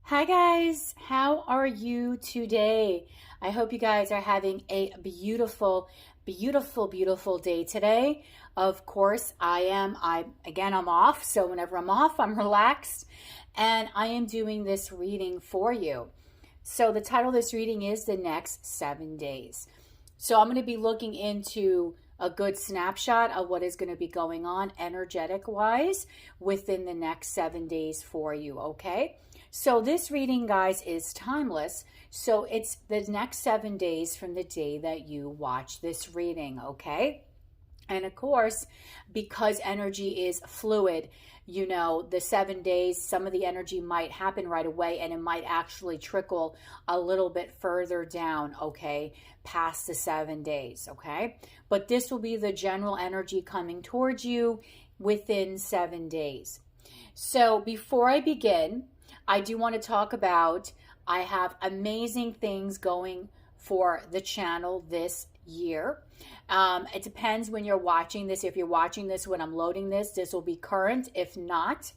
Hi guys, how are you today? I hope you guys are having a beautiful, beautiful, beautiful day today. Of course, I'm off, so whenever I'm off, I'm relaxed and I am doing this reading for you. So the title of this reading is The Next 7 Days. So I'm going to be looking into a good snapshot of what is going to be going on energetic wise within the next 7 days for you, okay? So this reading, guys, is timeless. So it's the next 7 days from the day that you watch this reading, okay? And of course, because energy is fluid, you know, the 7 days, some of the energy might happen right away and it might actually trickle a little bit further down, okay, past the 7 days, okay? But this will be the general energy coming towards you within 7 days. So before I begin, I do want to talk about, I have amazing things going for the channel this year. It depends when you're watching this. If you're watching this when I'm loading this, this will be current. If not,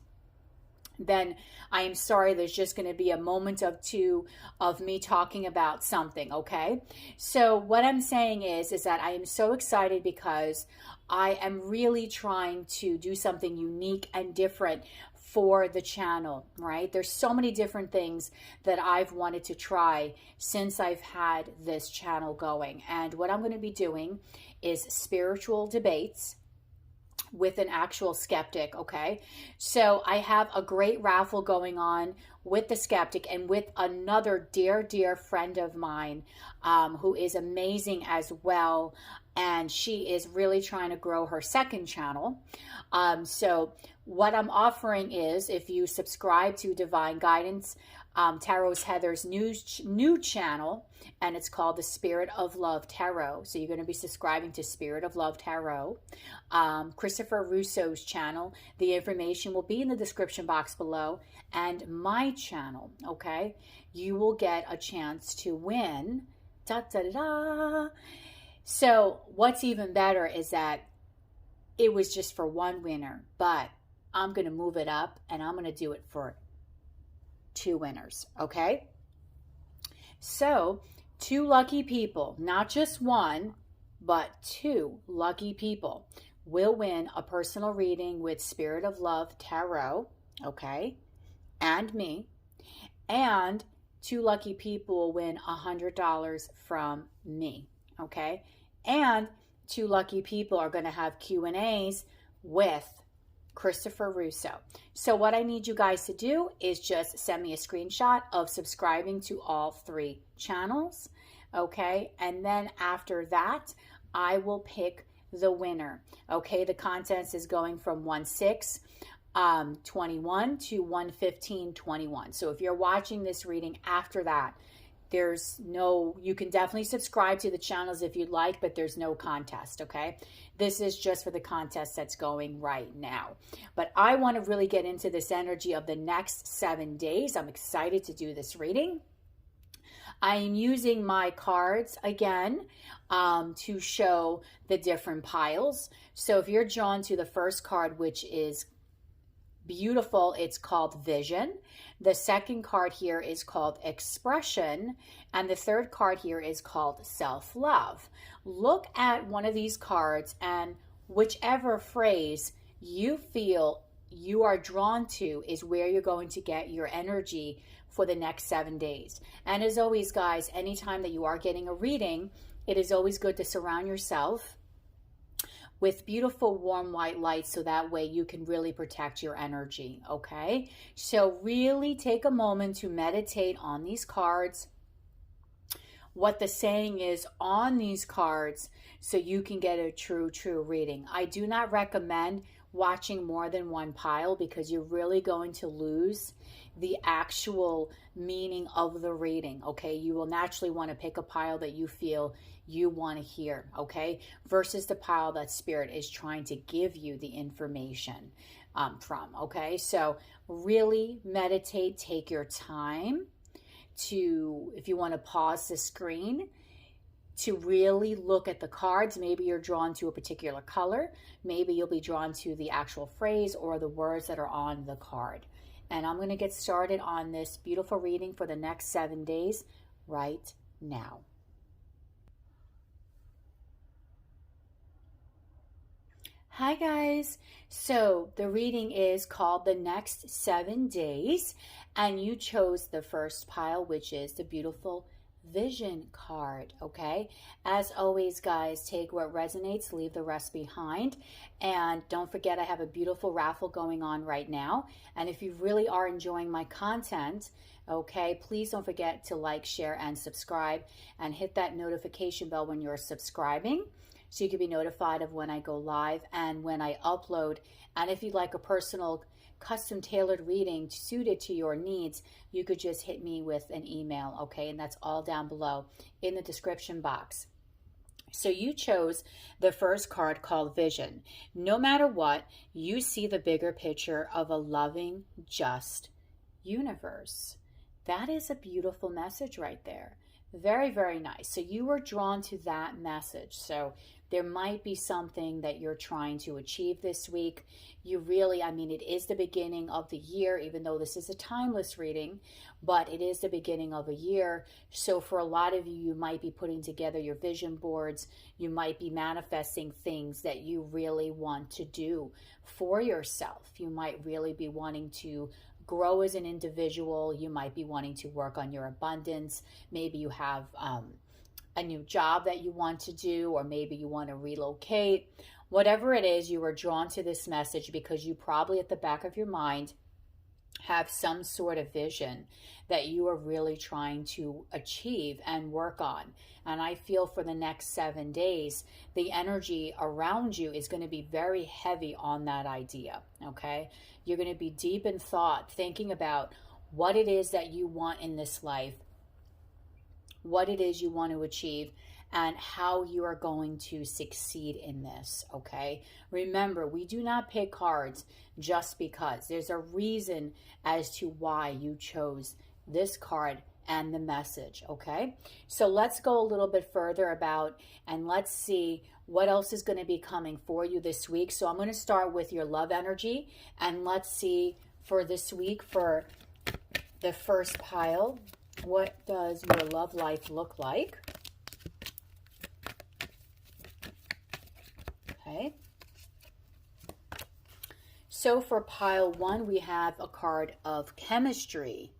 then I am sorry, there's just going to be a moment of two of me talking about something, okay? So what I'm saying is that I am so excited because I am really trying to do something unique and different for the channel, right? There's so many different things that I've wanted to try since I've had this channel going. And what I'm going to be doing is spiritual debates with an actual skeptic, okay? So I have a great raffle going on with the skeptic and with another dear, dear friend of mine who is amazing as well. And she is really trying to grow her second channel. So what I'm offering is, if you subscribe to Divine Guidance, Tarot's Heather's new channel, and it's called the Spirit of Love Tarot. So you're going to be subscribing to Spirit of Love Tarot. Christopher Russo's channel. The information will be in the description box below. And my channel, okay? You will get a chance to win. Da, da, da, da. So what's even better is that it was just for one winner, but I'm going to move it up and I'm going to do it for 2 winners, okay? So 2 lucky people, not just one, but 2 lucky people will win a personal reading with Spirit of Love Tarot, okay, and me. And 2 lucky people will win $100 from me, okay? And 2 lucky people are going to have Q&As with Christopher Russo. So what I need you guys to do is just send me a screenshot of subscribing to all 3 channels, okay? And then after that, I will pick the winner, okay? The contest is going from 1/6/21 to 1/15/21. So if you're watching this reading after that, you can definitely subscribe to the channels if you'd like, but there's no contest, okay? This is just for the contest that's going right now. But I want to really get into this energy of the next 7 days. I'm excited to do this reading. I am using my cards again to show the different piles. So if you're drawn to the first card, which is beautiful, it's called Vision. The second card here is called Expression, and the third card here is called Self-Love. Look at one of these cards, and whichever phrase you feel you are drawn to is where you're going to get your energy for the next 7 days. And as always, guys, anytime that you are getting a reading, it is always good to surround yourself with beautiful warm white light so that way you can really protect your energy, okay? So really take a moment to meditate on these cards, what the saying is on these cards, so you can get a true reading. I do not recommend watching more than one pile because you're really going to lose the actual meaning of the reading, okay? You will naturally want to pick a pile that you feel you want to hear, okay? Versus the pile that Spirit is trying to give you the information from, okay? So really meditate, take your time to, if you want to pause the screen, to really look at the cards. Maybe you're drawn to a particular color. Maybe you'll be drawn to the actual phrase or the words that are on the card. And I'm going to get started on this beautiful reading for the next 7 days right now. Hi guys, so the reading is called The Next 7 Days, and you chose the first pile, which is the beautiful Vision card, okay? As always, guys, take what resonates, leave the rest behind, and don't forget I have a beautiful raffle going on right now, and if you really are enjoying my content, okay, please don't forget to like, share, and subscribe, and hit that notification bell when you're subscribing, so you can be notified of when I go live and when I upload. And if you'd like a personal custom tailored reading suited to your needs, you could just hit me with an email, okay? And that's all down below in the description box. So you chose the first card called Vision. No matter what, you see the bigger picture of a loving, just universe. That is a beautiful message right there. Very, very nice. So you were drawn to that message. So there might be something that you're trying to achieve this week. You really, I mean, it is the beginning of the year, even though this is a timeless reading, but it is the beginning of a year. So for a lot of you, you might be putting together your vision boards. You might be manifesting things that you really want to do for yourself. You might really be wanting to grow as an individual. You might be wanting to work on your abundance. Maybe you have a new job that you want to do, or maybe you want to relocate. Whatever it is, you are drawn to this message because you probably at the back of your mind have some sort of vision that you are really trying to achieve and work on. And I feel for the next 7 days, the energy around you is going to be very heavy on that idea, okay? You're going to be deep in thought, thinking about what it is that you want in this life, what it is you want to achieve, and how you are going to succeed in this, okay? Remember, we do not pick cards just because. There's a reason as to why you chose this card and the message, okay? So let's go a little bit further about, and let's see what else is going to be coming for you this week. So I'm going to start with your love energy, and let's see for this week, for the first pile, what does your love life look like? Okay. So for pile 1, we have a card of chemistry.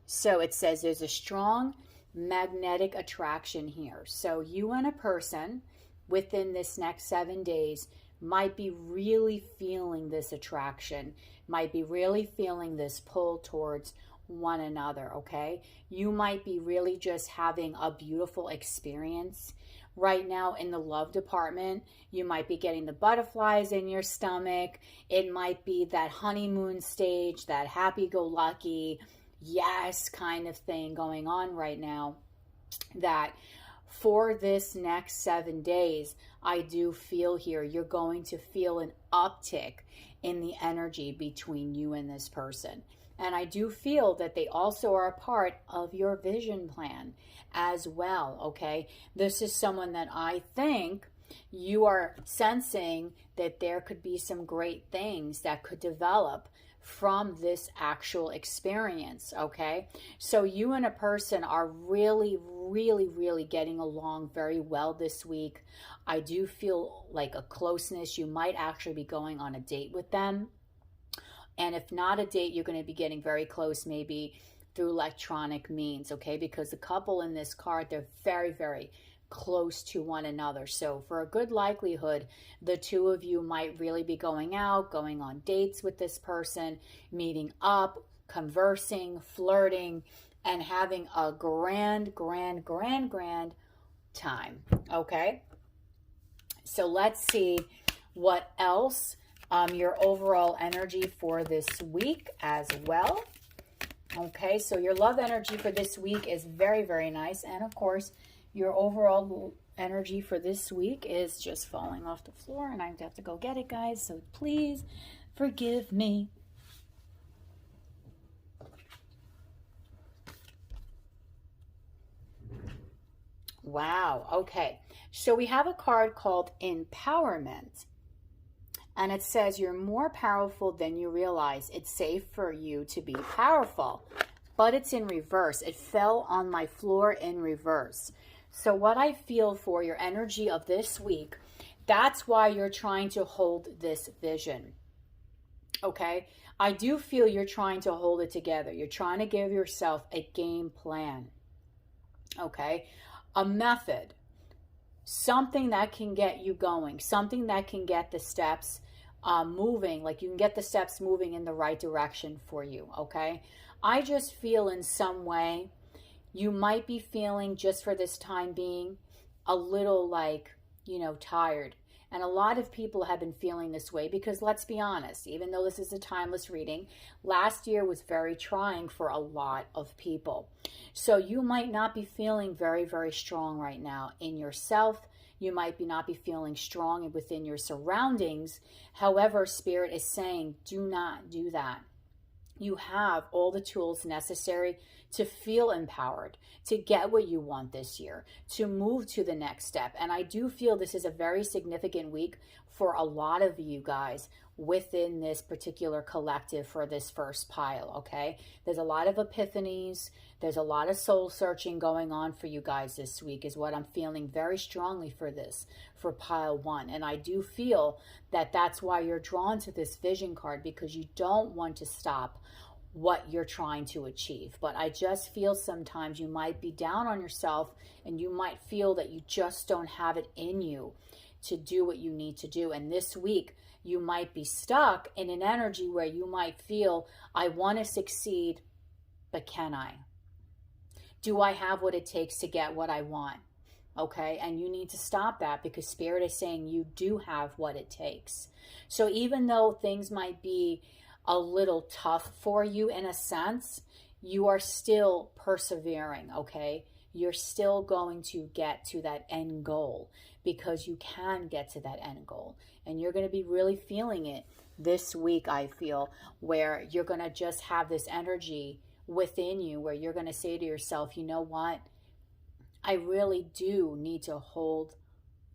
So it says there's a strong magnetic attraction here. So you and a person within this next 7 days might be really feeling this attraction, might be really feeling this pull towards one another, okay? You might be really just having a beautiful experience right now in the love department. You might be getting the butterflies in your stomach. It might be that honeymoon stage, that happy-go-lucky, yes kind of thing going on right now, that for this next 7 days, I do feel here you're going to feel an uptick in the energy between you and this person. And I do feel that they also are a part of your vision plan as well, okay? This is someone that I think you are sensing that there could be some great things that could develop from this actual experience, okay? So you and a person are really, really, really getting along very well this week. I do feel like a closeness. You might actually be going on a date with them. And if not a date, you're going to be getting very close, maybe through electronic means, okay? Because the couple in this card, they're very, very close to one another. So for a good likelihood, the two of you might really be going out, going on dates with this person, meeting up, conversing, flirting, and having a grand, grand, grand, grand time, okay? So let's see what else your overall energy for this week as well. Okay, so your love energy for this week is very, very nice. And of course, your overall energy for this week is just falling off the floor. And I have to go get it, guys. So please forgive me. Wow, okay. So we have a card called Empowerment. And it says you're more powerful than you realize. It's safe for you to be powerful. But it's in reverse. It fell on my floor in reverse. So what I feel for your energy of this week, that's why you're trying to hold this vision. Okay? I do feel you're trying to hold it together. You're trying to give yourself a game plan. Okay? A method. Something that can get you going. Something that can get the steps moving. Like you can get the steps moving in the right direction for you. Okay? I just feel in some way you might be feeling, just for this time being, a little like, tired. And a lot of people have been feeling this way because, let's be honest, even though this is a timeless reading, last year was very trying for a lot of people. So you might not be feeling very, very strong right now in yourself. You might not be feeling strong within your surroundings. However, Spirit is saying, do not do that. You have all the tools necessary to feel empowered, to get what you want this year, to move to the next step. And I do feel this is a very significant week for a lot of you guys within this particular collective for this first pile, okay? There's a lot of epiphanies. There's a lot of soul searching going on for you guys this week is what I'm feeling very strongly for this, for pile 1. And I do feel that that's why you're drawn to this vision card, because you don't want to stop what you're trying to achieve. But I just feel sometimes you might be down on yourself and you might feel that you just don't have it in you to do what you need to do. And this week you might be stuck in an energy where you might feel, I want to succeed, but can I? Do I have what it takes to get what I want? Okay, and you need to stop that, because Spirit is saying you do have what it takes. So even though things might be a little tough for you in a sense, you are still persevering, okay? You're still going to get to that end goal, because you can get to that end goal. And you're going to be really feeling it this week, I feel, where you're going to just have this energy within you where you're going to say to yourself, you know what? I really do need to hold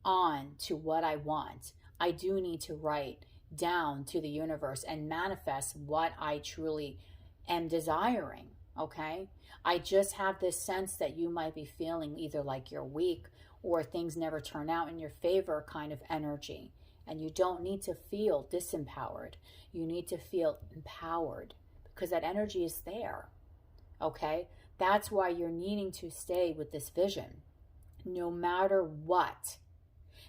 on to what I want. I do need to write down to the universe and manifest what I truly am desiring, okay? I just have this sense that you might be feeling either like you're weak or things never turn out in your favor kind of energy. And you don't need to feel disempowered. You need to feel empowered, because that energy is there, okay? That's why you're needing to stay with this vision. No matter what,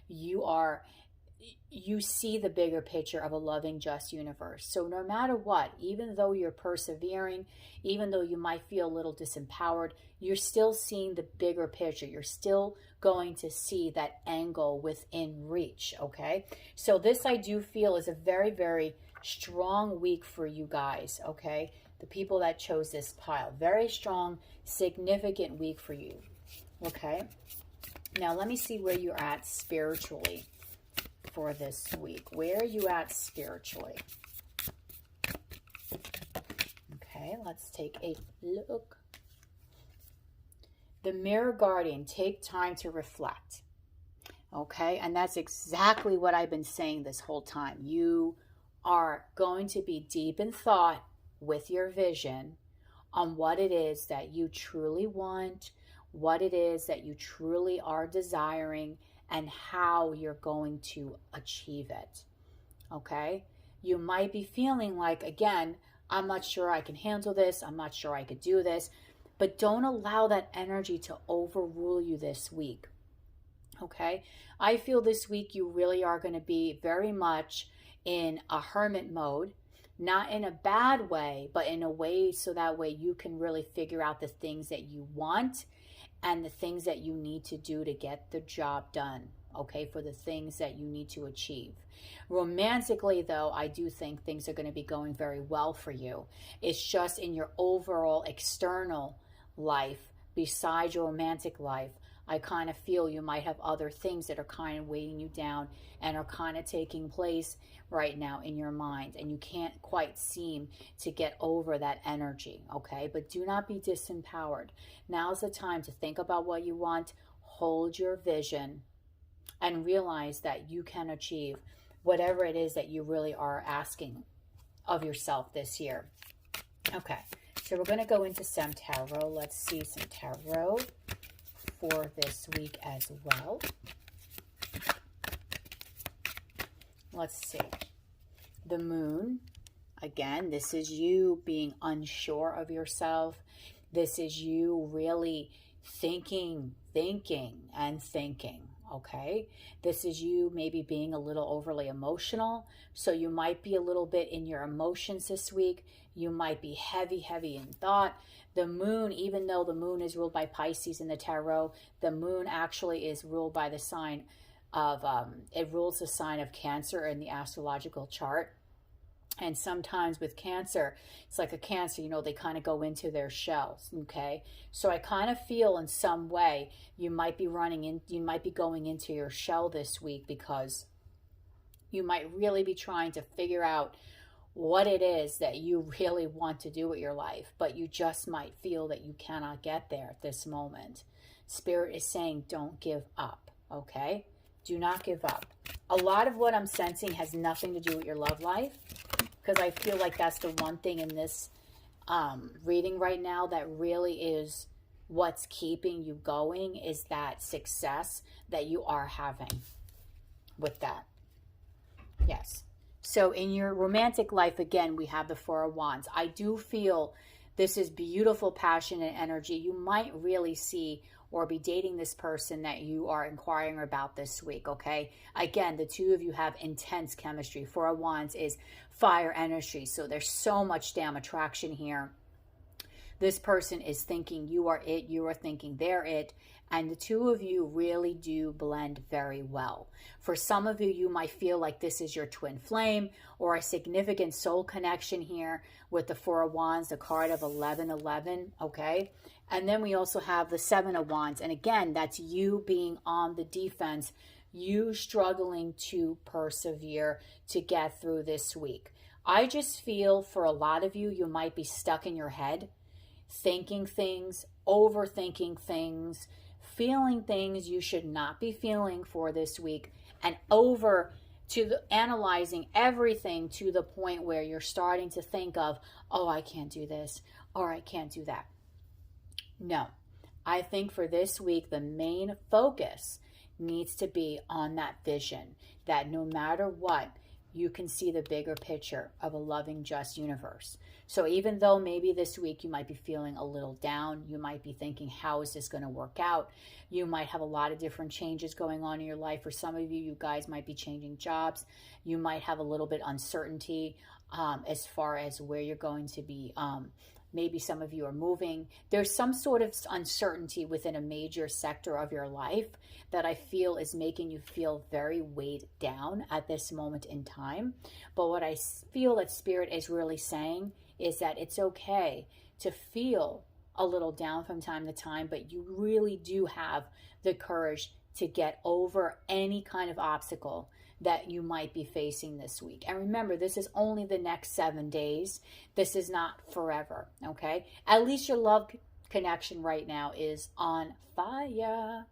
you see the bigger picture of a loving, just universe. So no matter what, even though you're persevering, even though you might feel a little disempowered, you're still seeing the bigger picture. You're still going to see that angle within reach, okay? So this, I do feel, is a very, very strong week for you guys, okay? The people that chose this pile. Very strong, significant week for you, okay? Now, let me see where you're at spiritually for this week. Where are you at spiritually? Okay, let's take a look. The Mirror Guardian, take time to reflect. Okay, and that's exactly what I've been saying this whole time. You are going to be deep in thought with your vision on what it is that you truly want, what it is that you truly are desiring, and how you're going to achieve it, okay? You might be feeling like, again, I'm not sure I can handle this, I'm not sure I could do this, but don't allow that energy to overrule you this week, okay? I feel this week you really are going to be very much in a hermit mode, not in a bad way, but in a way so that way you can really figure out the things that you want and the things that you need to do to get the job done, okay, for the things that you need to achieve. Romantically, though, I do think things are going to be going very well for you. It's just in your overall external life, besides your romantic life, I kind of feel you might have other things that are kind of weighing you down and are kind of taking place right now in your mind, and you can't quite seem to get over that energy, okay? But do not be disempowered. Now's the time to think about what you want, hold your vision, and realize that you can achieve whatever it is that you really are asking of yourself this year. Okay, so we're going to go into some tarot. Let's see some tarot for this week as well. Let's see. The Moon. Again, this is you being unsure of yourself. This is you really thinking, okay? This is you maybe being a little overly emotional. So you might be a little bit in your emotions this week. You might be heavy in thought. The Moon, even though the Moon is ruled by Pisces in the tarot, the Moon actually is ruled by the sign of, it rules the sign of Cancer in the astrological chart. And sometimes with Cancer, it's like a Cancer, you know, they kind of go into their shells, okay? So I kind of feel in some way you might be going into your shell this week, because you might really be trying to figure out what it is that you really want to do with your life, but you just might feel that you cannot get there at this moment. Spirit is saying, don't give up, okay? Do not give up. A lot of what I'm sensing has nothing to do with your love life, because I feel like that's the one thing in this reading right now that really is what's keeping you going, is that success that you are having with that. Yes. So in your romantic life, again, we have the Four of Wands. I do feel this is beautiful passion and energy. You might really see or be dating this person that you are inquiring about this week, okay? Again, the two of you have intense chemistry. Four of Wands is fire energy, so there's so much damn attraction here. This person is thinking you are it, you are thinking they're it, and the two of you really do blend very well. For some of you, you might feel like this is your twin flame or a significant soul connection here with the Four of Wands, the card of 1111, okay? And then we also have the Seven of Wands. And again, that's you being on the defense, you struggling to persevere to get through this week. I just feel for a lot of you, you might be stuck in your head, thinking things, overthinking things, feeling things you should not be feeling for this week, and analyzing everything to the point where you're starting to think of, oh, I can't do this, or I can't do that. No, I think for this week, the main focus needs to be on that vision, that no matter what, you can see the bigger picture of a loving, just universe. So even though maybe this week you might be feeling a little down, you might be thinking, how is this going to work out? You might have a lot of different changes going on in your life. For some of you, you guys might be changing jobs. You might have a little bit uncertainty as far as where you're going to be. Maybe some of you are moving. There's some sort of uncertainty within a major sector of your life that I feel is making you feel very weighed down at this moment in time. But what I feel that Spirit is really saying is that it's okay to feel a little down from time to time, but you really do have the courage to get over any kind of obstacle that you might be facing this week. And remember, this is only the next 7 days. This is not forever, okay? At least your love connection right now is on fire,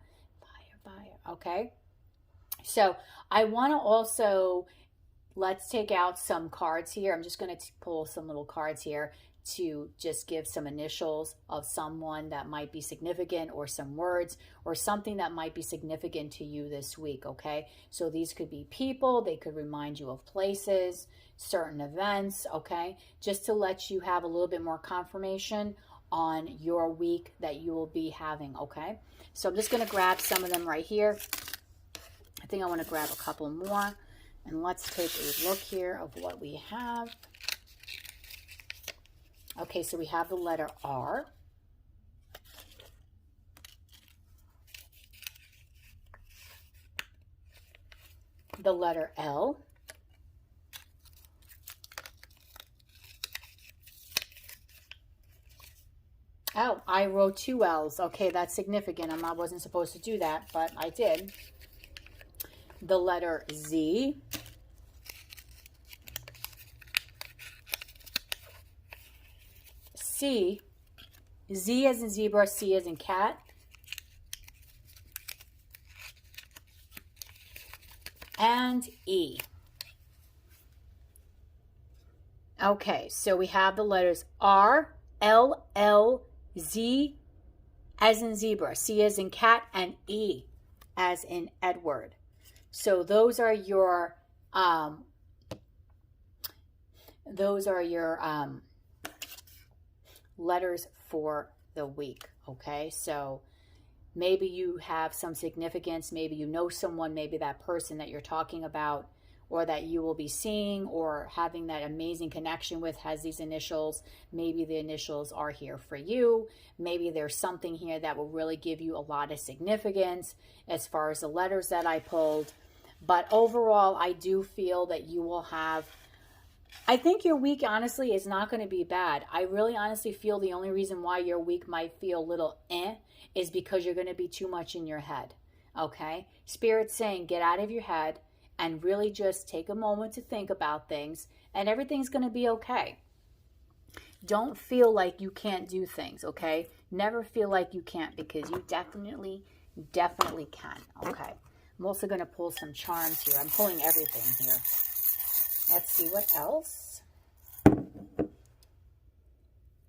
okay? So I want to also, let's take out some cards here. I'm just going to pull some little cards here to just give some initials of someone that might be significant, or some words or something that might be significant to you this week, okay? So these could be people, they could remind you of places, certain events, okay? Just to let you have a little bit more confirmation on your week that you will be having, okay? So I'm just going to grab some of them right here. I think I want to grab a couple more, and let's take a look here of what we have. Okay, so we have the letter R. The letter L. Oh, I wrote 2 L's. Okay, that's significant. I wasn't supposed to do that, but I did. The letter Z. C, Z as in zebra, C as in cat, and E. Okay, so we have the letters R, L, L, Z as in zebra, C as in cat, and E as in Edward. So those are your letters for the week. Okay, so maybe you have some significance, maybe you know someone, maybe that person that you're talking about or that you will be seeing or having that amazing connection with has these initials. Maybe the initials are here for you. Maybe there's something here that will really give you a lot of significance as far as the letters that I pulled. But overall, I do feel that you will have, I think your week honestly is not going to be bad. I really honestly feel the only reason why your week might feel a little is because you're going to be too much in your head. Okay? Spirit's saying get out of your head and really just take a moment to think about things, and everything's going to be okay. Don't feel like you can't do things, okay? Never feel like you can't, because you definitely can, okay? I'm also going to pull some charms here. I'm pulling everything here. Let's see what else.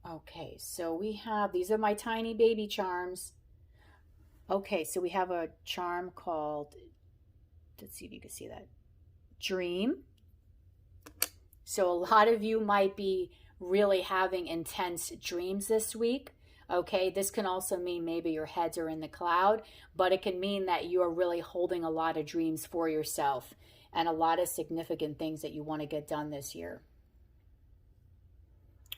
Okay, so we have, these are my tiny baby charms. Okay, so we have a charm called, let's see if you can see that, Dream. So a lot of you might be really having intense dreams this week. Okay, this can also mean maybe your heads are in the cloud, but it can mean that you are really holding a lot of dreams for yourself and a lot of significant things that you want to get done this year.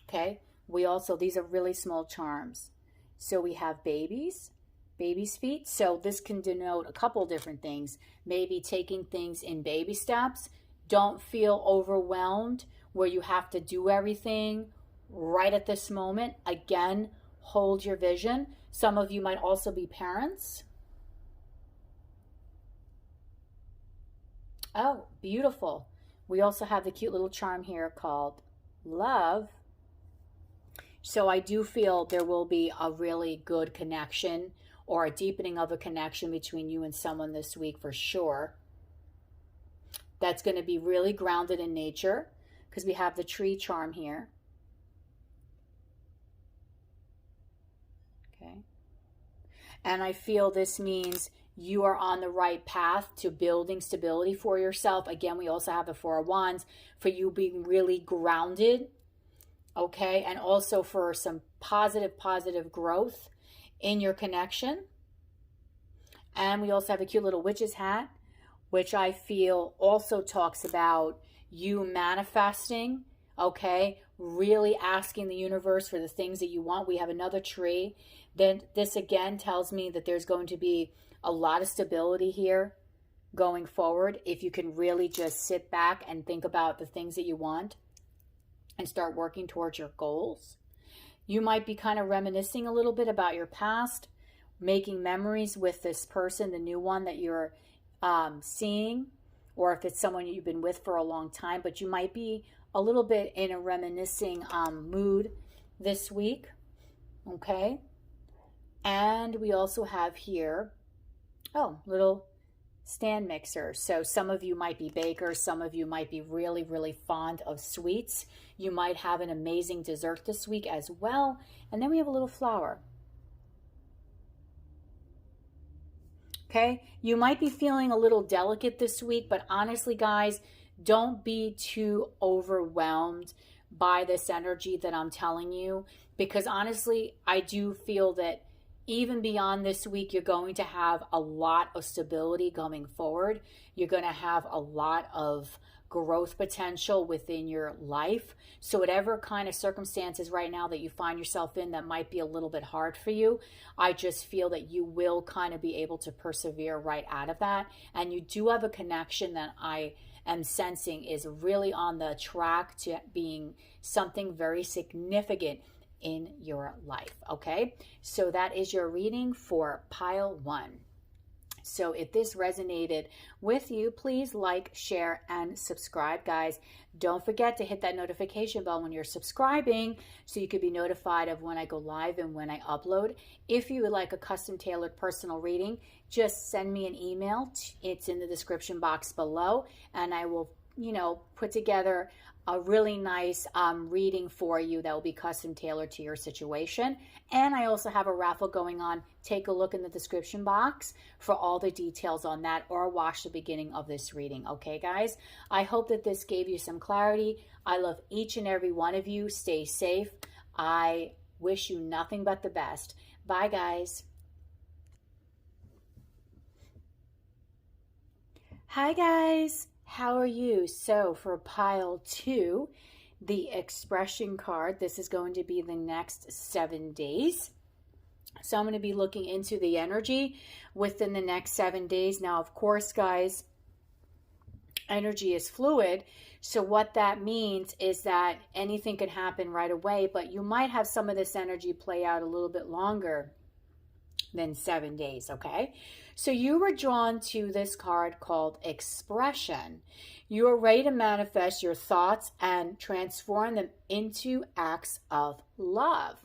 Okay, we also, these are really small charms. So we have babies feet. So this can denote a couple different things. Maybe taking things in baby steps. Don't feel overwhelmed where you have to do everything right at this moment. Again, hold your vision. Some of you might also be parents. Oh, beautiful. We also have the cute little charm here called Love. So I do feel there will be a really good connection or a deepening of a connection between you and someone this week for sure. That's going to be really grounded in nature, because we have the tree charm here. Okay. And I feel this means you are on the right path to building stability for yourself. Again, we also have the Four of Wands for you being really grounded. Okay. And also for some positive growth in your connection. And we also have a cute little witch's hat, which I feel also talks about you manifesting, okay? Really asking the universe for the things that you want. We have another tree. Then this again tells me that there's going to be a lot of stability here going forward if you can really just sit back and think about the things that you want and start working towards your goals. You might be kind of reminiscing a little bit about your past, making memories with this person, the new one that you're seeing, or if it's someone you've been with for a long time, but you might be a little bit in a reminiscing mood this week, okay? And we also have here, little stand mixer. So some of you might be bakers, some of you might be really fond of sweets. You might have an amazing dessert this week as well. And then we have a little flower. Okay, you might be feeling a little delicate this week, but honestly, guys, don't be too overwhelmed by this energy that I'm telling you, because honestly, I do feel that even beyond this week, you're going to have a lot of stability going forward. You're going to have a lot of growth potential within your life. So whatever kind of circumstances right now that you find yourself in that might be a little bit hard for you, I just feel that you will kind of be able to persevere right out of that. And you do have a connection that I am sensing is really on the track to being something very significant in your life. Okay, so that is your reading for pile 1. So if this resonated with you, please like, share, and subscribe, guys. Don't forget to hit that notification bell when you're subscribing so you could be notified of when I go live and when I upload. If you would like a custom tailored personal reading, just send me an email. It's in the description box below, and I will, put together a really nice reading for you that will be custom tailored to your situation. And I also have a raffle going on. Take a look in the description box for all the details on that, or watch the beginning of this reading. Okay, guys? I hope that this gave you some clarity. I love each and every one of you. Stay safe. I wish you nothing but the best. Bye, guys. Hi, guys. How are you? So for pile 2, the expression card, this is going to be the next 7 days. So I'm going to be looking into the energy within the next 7 days. Now, of course, guys, energy is fluid. So what that means is that anything can happen right away, but you might have some of this energy play out a little bit longer than 7 days, okay? So you were drawn to this card called Expression. You are ready to manifest your thoughts and transform them into acts of love.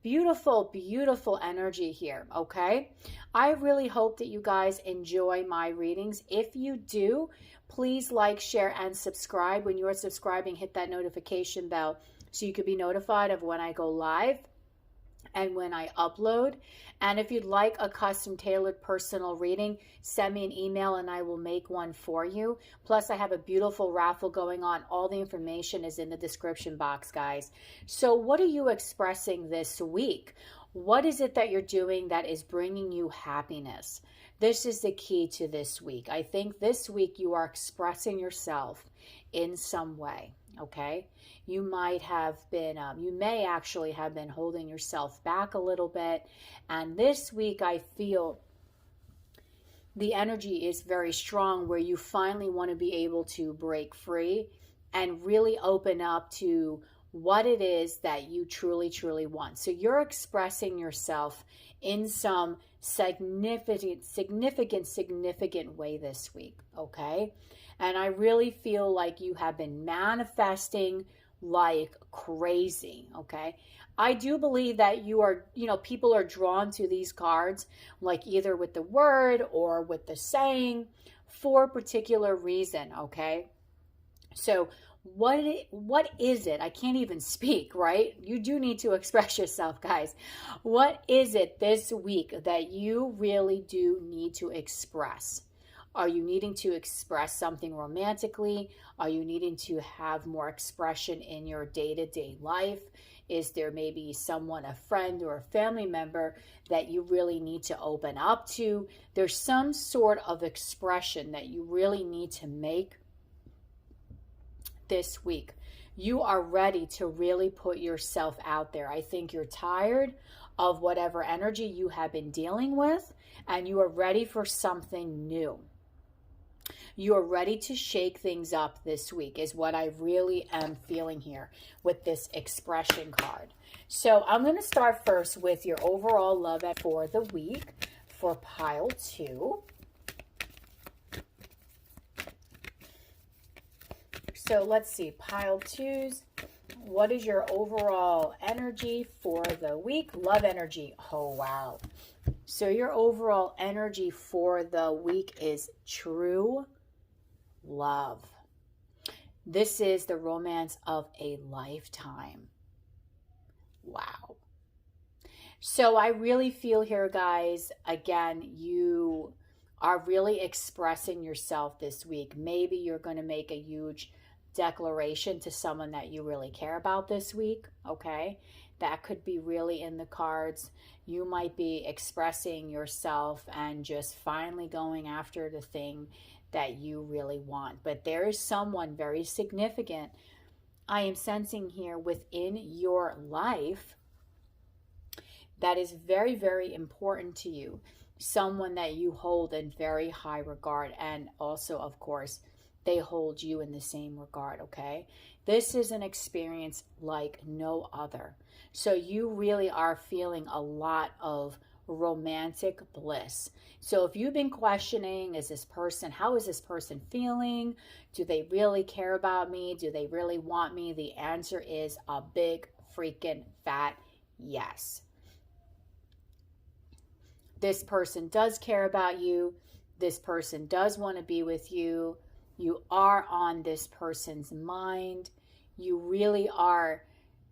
Beautiful, beautiful energy here, okay? I really hope that you guys enjoy my readings. If you do, please like, share, and subscribe. When you are subscribing, hit that notification bell so you can be notified of when I go live and when I upload. And if you'd like a custom tailored personal reading, send me an email and I will make one for you. Plus, I have a beautiful raffle going on. All the information is in the description box, guys. So what are you expressing this week? What is it that you're doing that is bringing you happiness? This is the key to this week. I think this week you are expressing yourself in some way. Okay, you might have been, you may actually have been holding yourself back a little bit. And this week I feel the energy is very strong where you finally want to be able to break free and really open up to what it is that you truly, truly want. So you're expressing yourself in some significant way this week, okay? And I really feel like you have been manifesting like crazy, okay? I do believe that you are, people are drawn to these cards, like either with the word or with the saying for a particular reason, okay? So what is it? I can't even speak, right? You do need to express yourself, guys. What is it this week that you really do need to express? Are you needing to express something romantically? Are you needing to have more expression in your day-to-day life? Is there maybe someone, a friend or a family member that you really need to open up to? There's some sort of expression that you really need to make this week. You are ready to really put yourself out there. I think you're tired of whatever energy you have been dealing with, and you are ready for something new. You are ready to shake things up this week is what I really am feeling here with this expression card. So I'm going to start first with your overall love for the week for pile 2. So let's see, pile 2s. What is your overall energy for the week? Love energy. Oh, wow. So your overall energy for the week is true love. This is the romance of a lifetime. Wow. So I really feel here, guys, again, you are really expressing yourself this week. Maybe you're going to make a huge declaration to someone that you really care about this week, okay? That could be really in the cards. You might be expressing yourself and just finally going after the thing that you really want. But there is someone very significant I am sensing here within your life that is very, very important to you. Someone that you hold in very high regard, and also, of course, they hold you in the same regard, okay? This is an experience like no other. So you really are feeling a lot of romantic bliss. So if you've been questioning, how is this person feeling? Do they really care about me? Do they really want me? The answer is a big freaking fat yes. This person does care about you. This person does want to be with you. You are on this person's mind. You really are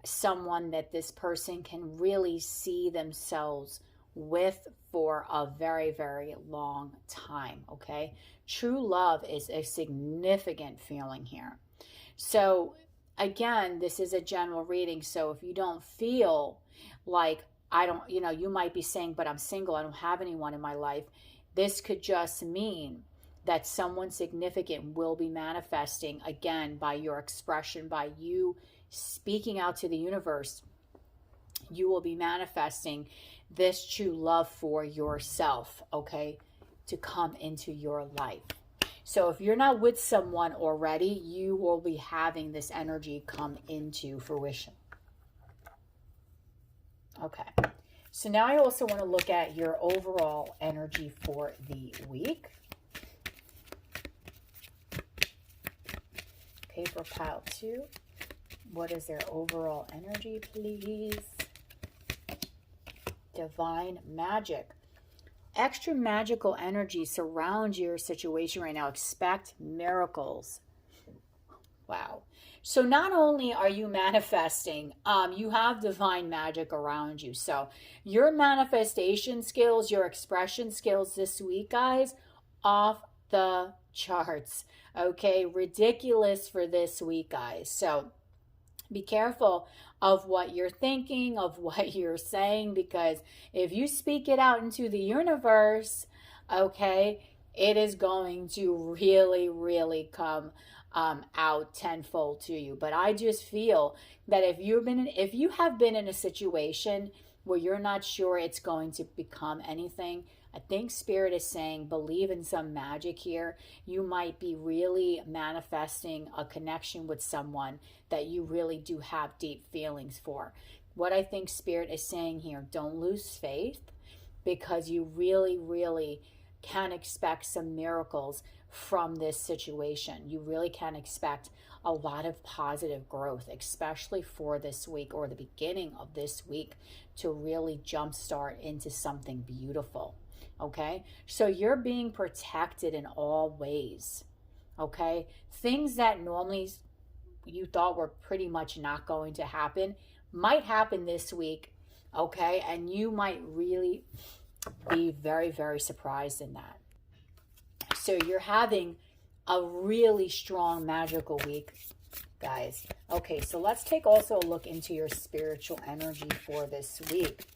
someone that this person can really see themselves with for a very, very long time, okay? True love is a significant feeling here. So, again, this is a general reading. So, if you don't feel like, I don't, you might be saying, but I'm single, I don't have anyone in my life. This could just mean that someone significant will be manifesting again by your expression, by you speaking out to the universe. You will be manifesting this true love for yourself, okay, to come into your life. So if you're not with someone already, you will be having this energy come into fruition. Okay. So now I also want to look at your overall energy for the week. Okay, for pile 2. What is their overall energy, please? Divine magic. Extra magical energy surrounds your situation right now. Expect miracles. Wow. So not only are you manifesting, you have divine magic around you. So your manifestation skills, your expression skills this week, guys, off the charts. Okay, ridiculous for this week, guys. So be careful of what you're thinking, of what you're saying, because if you speak it out into the universe, okay, it is going to really, really come out tenfold to you. But I just feel that if you have been in a situation where you're not sure it's going to become anything, I think Spirit is saying believe in some magic here. You might be really manifesting a connection with someone that you really do have deep feelings for. What I think Spirit is saying here, don't lose faith, because you really, really can expect some miracles from this situation. You really can expect a lot of positive growth, especially for this week or the beginning of this week, to really jumpstart into something beautiful. Okay, so you're being protected in all ways. Okay, things that normally you thought were pretty much not going to happen might happen this week. Okay, and you might really be very, very surprised in that. So you're having a really strong magical week, guys. Okay, so let's take also a look into your spiritual energy for this week.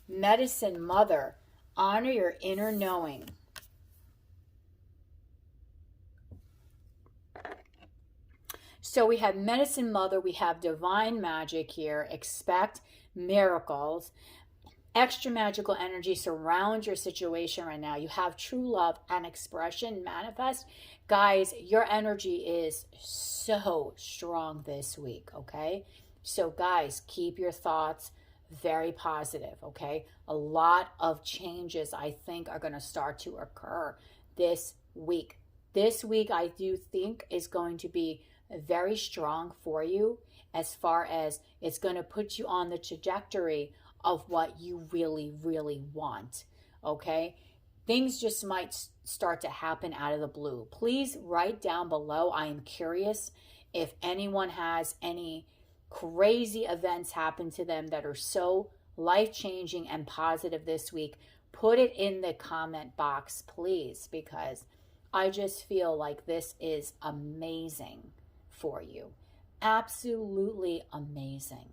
Medicine Mother, honor your inner knowing. So we have Medicine Mother, we have divine magic here, expect miracles. Extra magical energy surrounds your situation right now. You have true love and expression manifest. Guys, your energy is so strong this week, okay? So guys, keep your thoughts very positive, okay? A lot of changes, I think, are going to start to occur this week. This week, I do think, is going to be very strong for you, as far as it's going to put you on the trajectory of what you really, really want, okay? Things just might start to happen out of the blue. Please write down below. I am curious if anyone has any crazy events happen to them that are so life-changing and positive this week. Put it in the comment box, please, because I just feel like this is amazing for you. Absolutely amazing.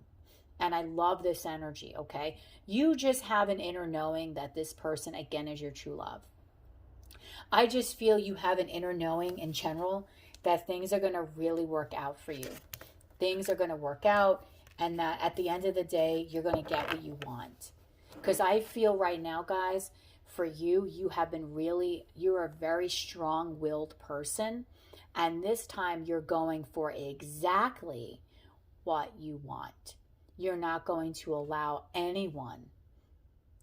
And I love this energy, okay? You just have an inner knowing that this person, again, is your true love. I just feel you have an inner knowing in general that things are going to really work out for you. Things are going to work out, and that at the end of the day, you're going to get what you want. Because I feel right now, guys, for you, you're a very strong-willed person. And this time, you're going for exactly what you want. You're not going to allow anyone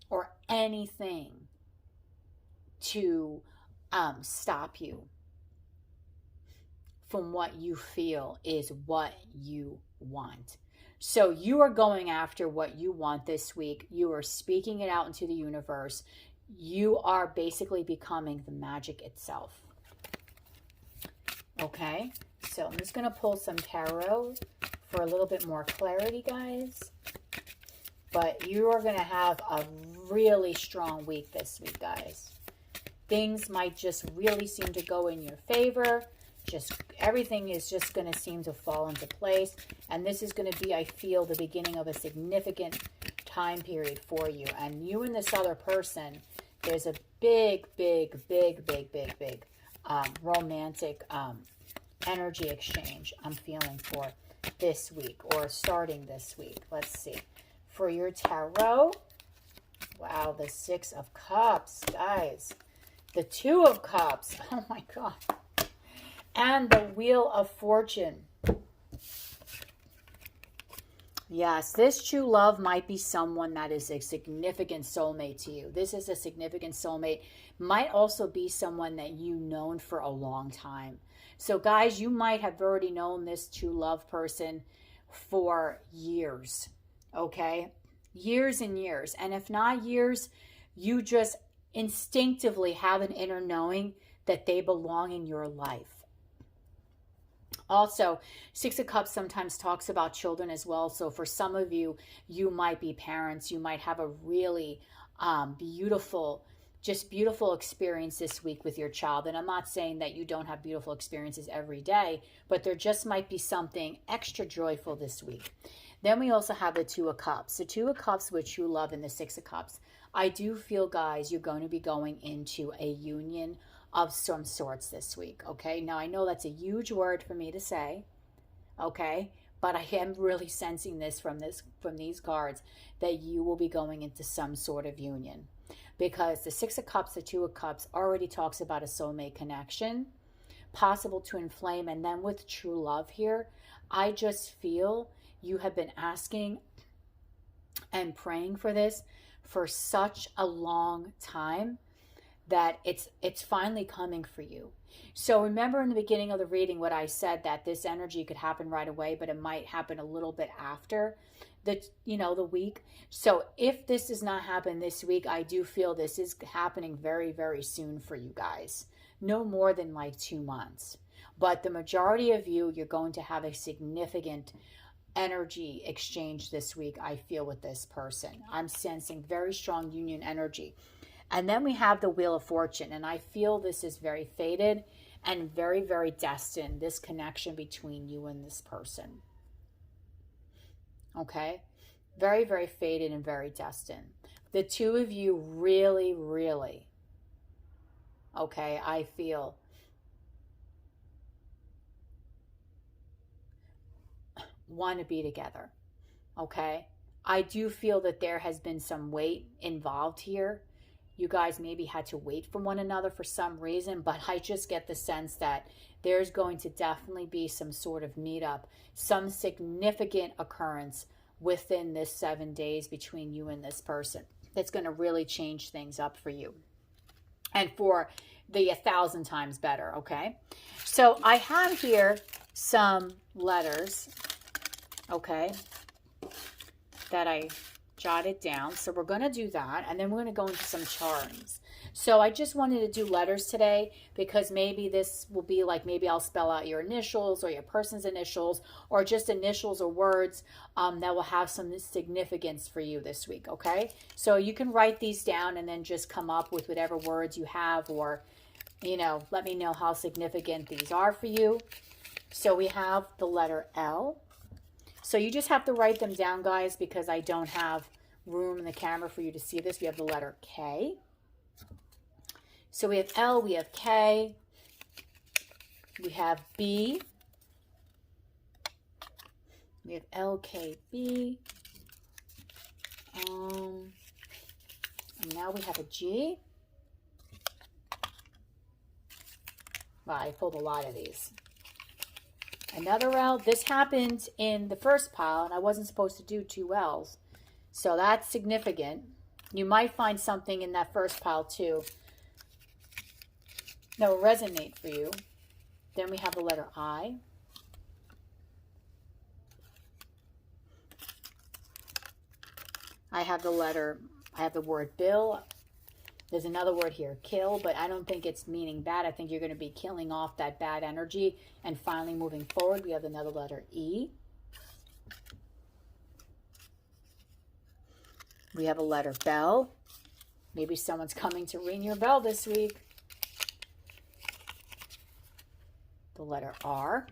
or anything to stop you from what you feel is what you want. So you are going after what you want this week. You are speaking it out into the universe. You are basically becoming the magic itself. Okay? So I'm just going to pull some tarot for a little bit more clarity, guys. But you are going to have a really strong week this week, guys. Things might just really seem to go in your favor. Just everything is just going to seem to fall into place. And this is going to be, I feel, the beginning of a significant time period for you. And you and this other person, there's a big romantic energy exchange I'm feeling for this week or starting this week. Let's see. For your tarot, wow, the Six of Cups, guys. The Two of Cups, oh my God. And the Wheel of Fortune. Yes, this true love might be someone that is a significant soulmate to you. This is a significant soulmate. Might also be someone that you've known for a long time. So guys, you might have already known this true love person for years. Okay? Years and years. And if not years, you just instinctively have an inner knowing that they belong in your life. Also, Six of Cups sometimes talks about children as well. So for some of you, you might be parents. You might have a really beautiful experience this week with your child. And I'm not saying that you don't have beautiful experiences every day, but there just might be something extra joyful this week. Then we also have the Two of Cups. The Two of Cups with true love and the Six of Cups. I do feel, guys, you're going to be going into a union of some sorts this week, okay? Now, I know that's a huge word for me to say, okay? But I am really sensing this from these cards, that you will be going into some sort of union. Because the Six of Cups, the Two of Cups already talks about a soulmate connection, possible to inflame. And then with true love here, I just feel you have been asking and praying for this for such a long time that it's finally coming for you. So remember in the beginning of the reading what I said, that this energy could happen right away, but it might happen a little bit after the week. So if this does not happen this week, I do feel this is happening very, very soon for you guys. No more than like 2 months. But the majority of you, you're going to have a significant energy exchange this week, I feel, with this person. I'm sensing very strong union energy. And then we have the Wheel of Fortune, and I feel this is very fated and very, very destined, this connection between you and this person. Okay? Very, very fated and very destined. The two of you really, really, okay, I feel want to be together. Okay? I do feel that there has been some weight involved here. You guys maybe had to wait for one another for some reason, but I just get the sense that there's going to definitely be some sort of meetup, some significant occurrence within this 7 days between you and this person that's going to really change things up for you. And for the 1,000 times better, okay? So I have here some letters, okay, that I jotted down. So we're going to do that, and then we're going to go into some charms. So I just wanted to do letters today because maybe this will be like, maybe I'll spell out your initials or your person's initials, or just initials or words that will have some significance for you this week, okay? So you can write these down and then just come up with whatever words you have, or, you know, let me know how significant these are for you. So we have the letter L. So you just have to write them down, guys, because I don't have room in the camera for you to see this. We have the letter K. So we have L, we have K, we have B, we have LKB, and now we have a G. Wow, I pulled a lot of these. Another L. This happened in the first pile, and I wasn't supposed to do 2 L's. So that's significant. You might find something in that first pile too that will resonate for you. Then we have the letter I. I have the word bill. There's another word here, kill, but I don't think it's meaning bad. I think you're going to be killing off that bad energy and finally moving forward. We have another letter, E. We have a letter, bell. Maybe someone's coming to ring your bell this week. The letter R.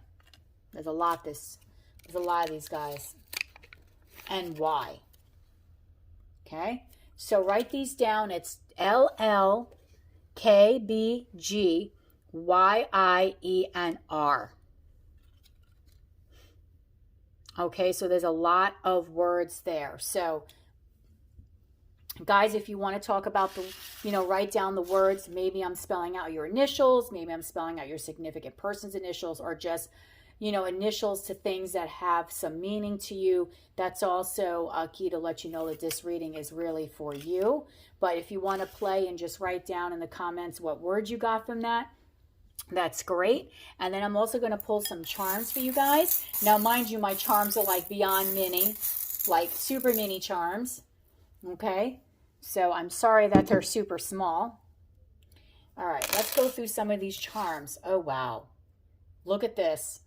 There's a lot of these guys. And Y. Okay? So write these down. It's LLKBGYIENR. Okay, so there's a lot of words there. So, guys, if you want to talk about the, write down the words. Maybe I'm spelling out your initials. Maybe I'm spelling out your significant person's initials, or just, initials to things that have some meaning to you. That's also a key to let you know that this reading is really for you. But if you want to play and just write down in the comments what words you got from that, that's great. And then I'm also going to pull some charms for you guys. Now, mind you, my charms are like beyond mini, like super mini charms. Okay, so I'm sorry that they're super small. All right, let's go through some of these charms. Oh, wow. Look at this.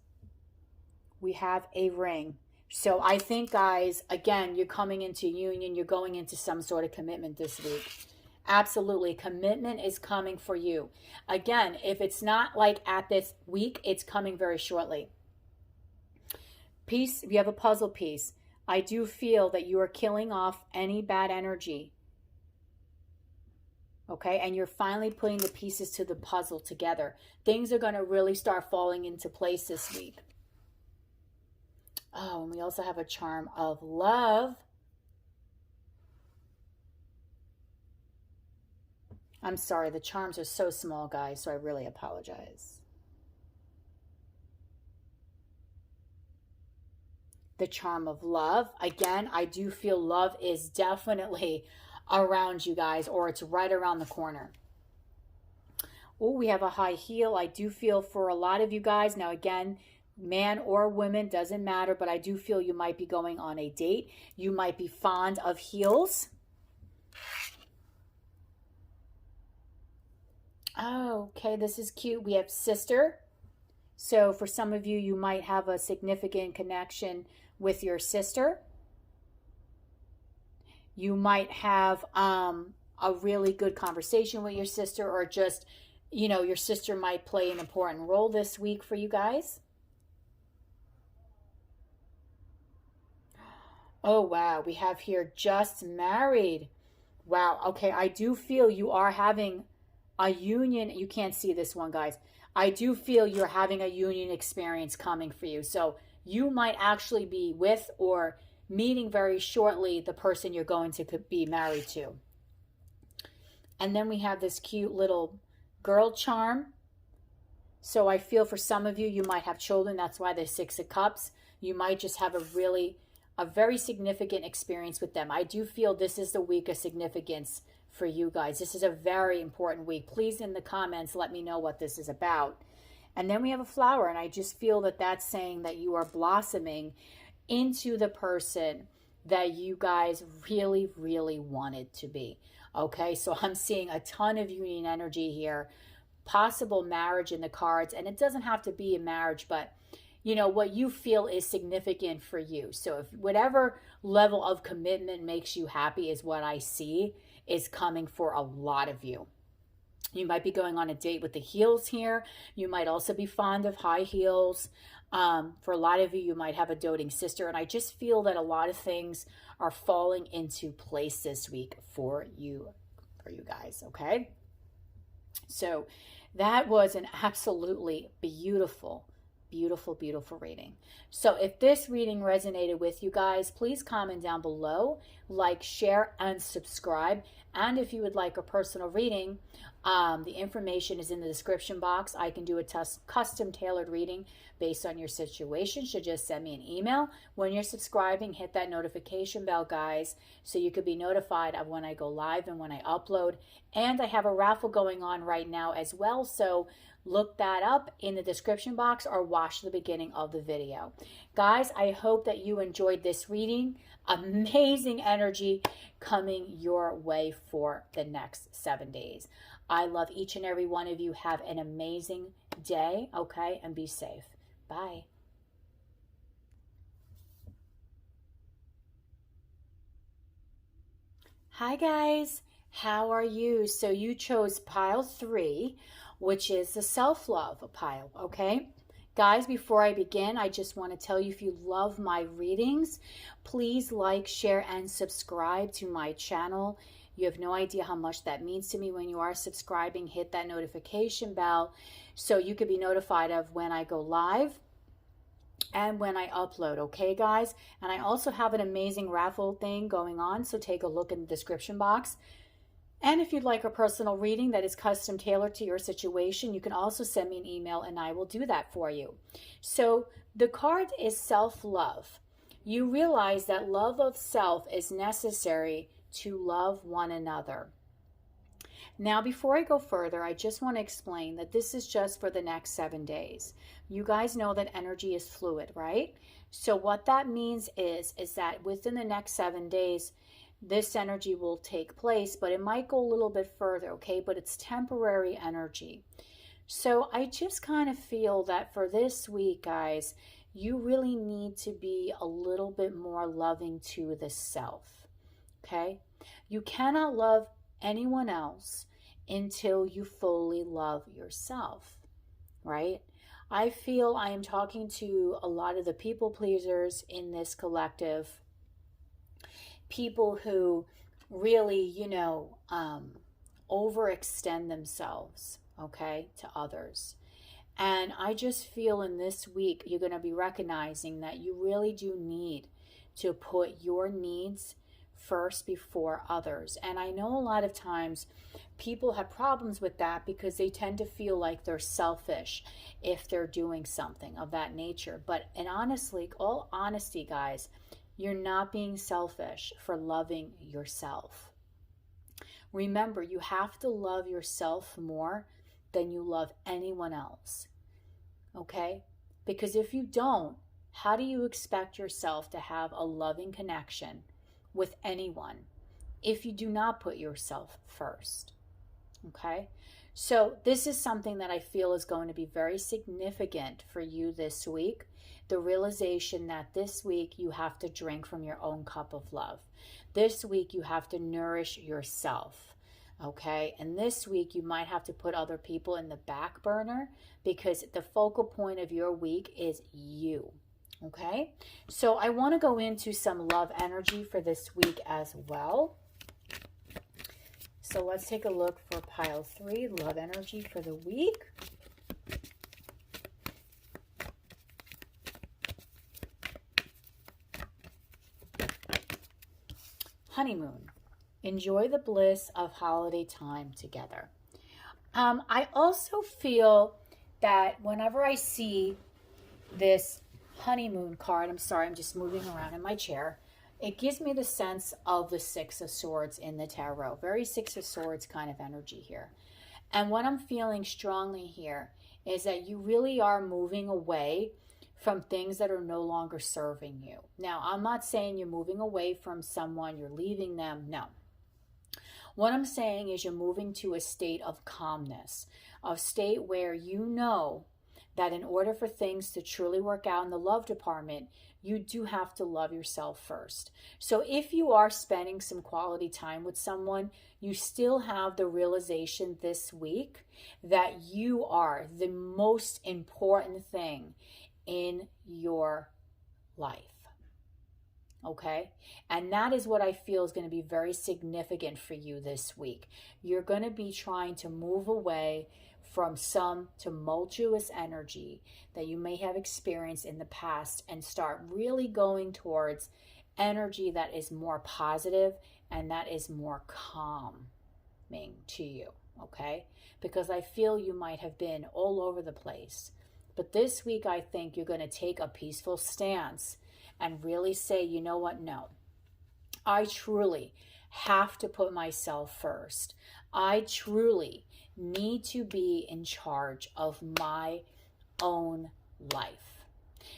We have a ring. So I think, guys, again, you're coming into union. You're going into some sort of commitment this week. Absolutely. Commitment is coming for you. Again, if it's not like at this week, it's coming very shortly. Piece, we have a puzzle piece. I do feel that you are killing off any bad energy. Okay, and you're finally putting the pieces to the puzzle together. Things are going to really start falling into place this week. Oh, and we also have a charm of love. I'm sorry, the charms are so small, guys, so I really apologize. The charm of love. Again, I do feel love is definitely around you guys, or it's right around the corner. Oh, we have a high heel. I do feel for a lot of you guys, now again, man or woman, doesn't matter, but I do feel you might be going on a date. You might be fond of heels. Oh, okay, this is cute. We have sister. So for some of you, you might have a significant connection with your sister. You might have a really good conversation with your sister, or just, your sister might play an important role this week for you guys. Oh, wow. We have here just married. Wow. Okay. I do feel you are having a union. You can't see this one, guys. I do feel you're having a union experience coming for you. So you might actually be with or meeting very shortly the person you're going to be married to. And then we have this cute little girl charm. So I feel for some of you, you might have children. That's why there's 6 of Cups. You might just have a very significant experience with them. I do feel this is the week of significance for you guys. This is a very important week. Please, in the comments, let me know what this is about. And then we have a flower, and I just feel that that's saying that you are blossoming into the person that you guys really, really wanted to be. Okay, so I'm seeing a ton of union energy here, possible marriage in the cards, and it doesn't have to be a marriage, but what you feel is significant for you. So if whatever level of commitment makes you happy is what I see is coming for a lot of you. You might be going on a date with the heels here. You might also be fond of high heels. For a lot of you, you might have a doting sister. And I just feel that a lot of things are falling into place this week for you guys, okay? So that was an absolutely beautiful, beautiful, beautiful reading. So if this reading resonated with you guys, please comment down below, like, share, and subscribe. And if you would like a personal reading, the information is in the description box. I can do a custom tailored reading based on your situation. So just send me an email. When you're subscribing, hit that notification bell, guys, so you could be notified of when I go live and when I upload. And I have a raffle going on right now as well, so look that up in the description box or watch the beginning of the video. Guys, I hope that you enjoyed this reading. amazing energy coming your way for the next 7 days. I love each and every one of you. Have an amazing day, okay? And be safe. Bye. Hi guys, how are you? So you chose pile 3, which is the self-love pile, okay? Guys, before I begin, I just want to tell you, if you love my readings, please like, share, and subscribe to my channel. You have no idea how much that means to me. When you are subscribing, hit that notification bell so you can be notified of when I go live and when I upload, okay guys? And I also have an amazing raffle thing going on, so take a look in the description box. And if you'd like a personal reading that is custom tailored to your situation, you can also send me an email and I will do that for you. So the card is self-love. You realize that love of self is necessary to love one another. Now, before I go further, I just want to explain that this is just for the next 7 days. You guys know that energy is fluid, right? So what that means is that within the next 7 days, this energy will take place, but it might go a little bit further, okay? But it's temporary energy. So I just kind of feel that for this week, guys, you really need to be a little bit more loving to the self, okay? You cannot love anyone else until you fully love yourself, right? I feel I am talking to a lot of the people pleasers in this collective, people who really, you know, overextend themselves, okay, to others. And I just feel in this week, you're going to be recognizing that you really do need to put your needs first before others. And I know a lot of times people have problems with that because they tend to feel like they're selfish if they're doing something of that nature. But in honestly, all honesty, guys, you're not being selfish for loving yourself. Remember, you have to love yourself more than you love anyone else, okay? Because if you don't, how do you expect yourself to have a loving connection with anyone if you do not put yourself first, okay? So this is something that I feel is going to be very significant for you this week. The realization that this week you have to drink from your own cup of love. This week you have to nourish yourself, okay? And this week you might have to put other people in the back burner because the focal point of your week is you, okay? So I want to go into some love energy for this week as well. So let's take a look for pile 3, love energy for the week. Honeymoon. Enjoy the bliss of holiday time together. I also feel that whenever I see this honeymoon card, I'm sorry, I'm just moving around in my chair, it gives me the sense of the Six of Swords in the tarot. Very Six of Swords kind of energy here. And what I'm feeling strongly here is that you really are moving away from things that are no longer serving you. Now, I'm not saying you're moving away from someone, you're leaving them. No. What I'm saying is you're moving to a state of calmness, a state where you know that in order for things to truly work out in the love department, you do have to love yourself first. So if you are spending some quality time with someone, you still have the realization this week that you are the most important thing in your life. Okay? And that is what I feel is going to be very significant for you this week. You're going to be trying to move away from some tumultuous energy that you may have experienced in the past and start really going towards energy that is more positive and that is more calming to you, okay? Because I feel you might have been all over the place. But this week, I think you're going to take a peaceful stance and really say, you know what? No, I truly have to put myself first. I truly need to be in charge of my own life.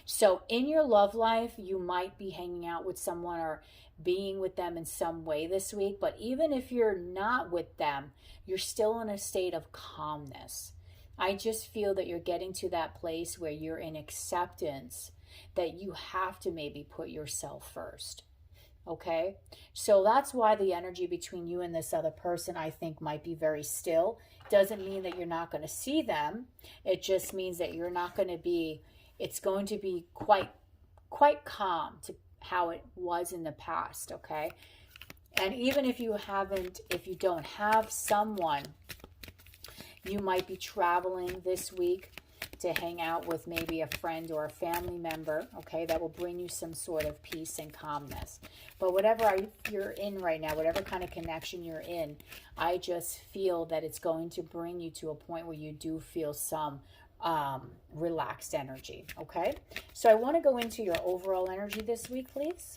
So in your love life, you might be hanging out with someone or being with them in some way this week. But even if you're not with them, you're still in a state of calmness. I just feel that you're getting to that place where you're in acceptance that you have to maybe put yourself first. Okay, so that's why the energy between you and this other person, I think, might be very still. Doesn't mean that you're not going to see them. It just means that you're not going to be, it's going to be quite calm to how it was in the past. Okay, and even if you don't have someone, you might be traveling this week to hang out with maybe a friend or a family member, okay, that will bring you some sort of peace and calmness. But whatever you're in right now, whatever kind of connection you're in, I just feel that it's going to bring you to a point where you do feel some relaxed energy, okay? So I want to go into your overall energy this week, please.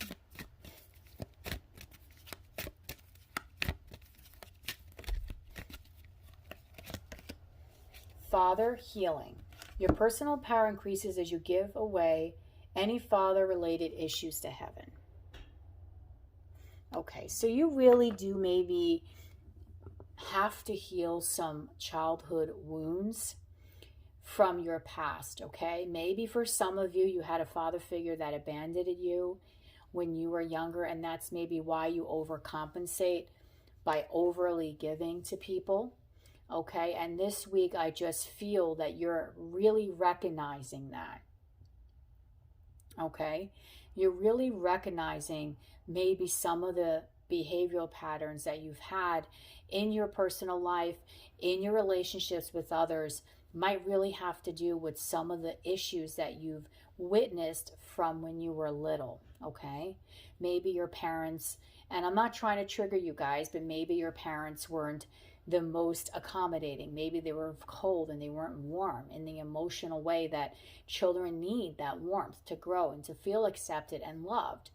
Father, healing. Your personal power increases as you give away any father-related issues to heaven. Okay, so you really do maybe have to heal some childhood wounds from your past, okay? Maybe for some of you, you had a father figure that abandoned you when you were younger, and that's maybe why you overcompensate by overly giving to people. Okay, and this week I just feel that you're really recognizing that. Okay, you're really recognizing maybe some of the behavioral patterns that you've had in your personal life, in your relationships with others, might really have to do with some of the issues that you've witnessed from when you were little. Okay, maybe your parents, and I'm not trying to trigger you guys, but maybe your parents weren't the most accommodating. Maybe they were cold and they weren't warm in the emotional way that children need, that warmth to grow and to feel accepted and loved.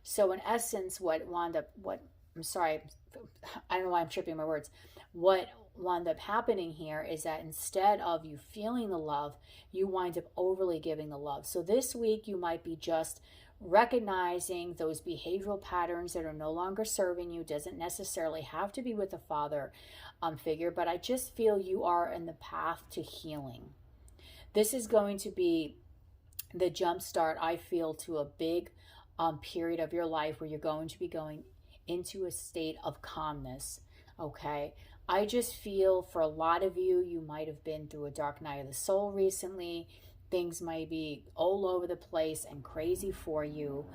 So in essence, I don't know why I'm tripping my words. What wound up happening here is that instead of you feeling the love, you wind up overly giving the love. So this week you might be just recognizing those behavioral patterns that are no longer serving you. Doesn't necessarily have to be with a father figure, but I just feel you are in the path to healing. This is going to be the jump start, I feel, to a big period of your life where you're going to be going into a state of calmness, okay? I just feel for a lot of you, you might have been through a dark night of the soul recently. Things might be all over the place and crazy for you.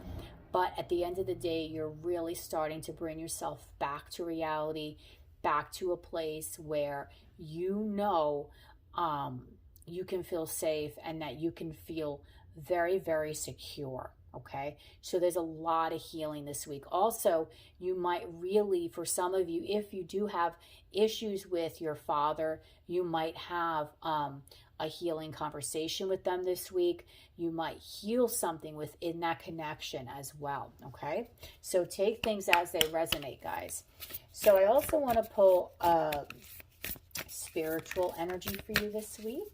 But at the end of the day, you're really starting to bring yourself back to reality, back to a place where you know you can feel safe and that you can feel very, very secure. Okay, so there's a lot of healing this week. Also, you might really, for some of you, if you do have issues with your father, you might have a healing conversation with them this week. You might heal something within that connection as well. Okay, so take things as they resonate, guys. So I also want to pull spiritual energy for you this week.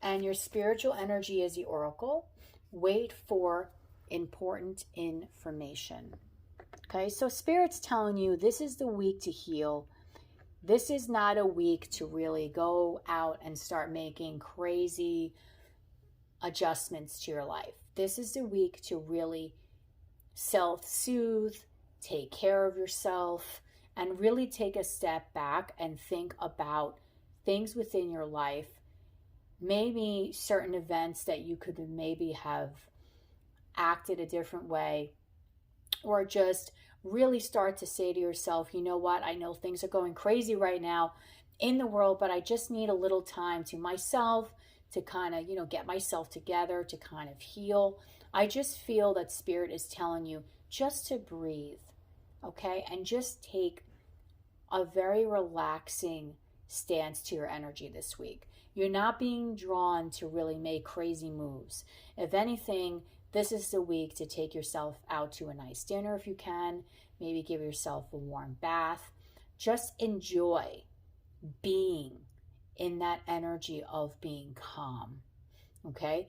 And your spiritual energy is the oracle. Wait for important information. Okay, so Spirit's telling you this is the week to heal. This is not a week to really go out and start making crazy adjustments to your life. This is the week to really self-soothe, take care of yourself, and really take a step back and think about things within your life. Maybe certain events that you could maybe have acted a different way, or just really start to say to yourself, you know what, I know things are going crazy right now in the world, but I just need a little time to myself to kind of, get myself together, to kind of heal. I just feel that Spirit is telling you just to breathe, okay, and just take a very relaxing stance to your energy this week. You're not being drawn to really make crazy moves. If anything, this is the week to take yourself out to a nice dinner if you can. Maybe give yourself a warm bath. Just enjoy being in that energy of being calm. Okay?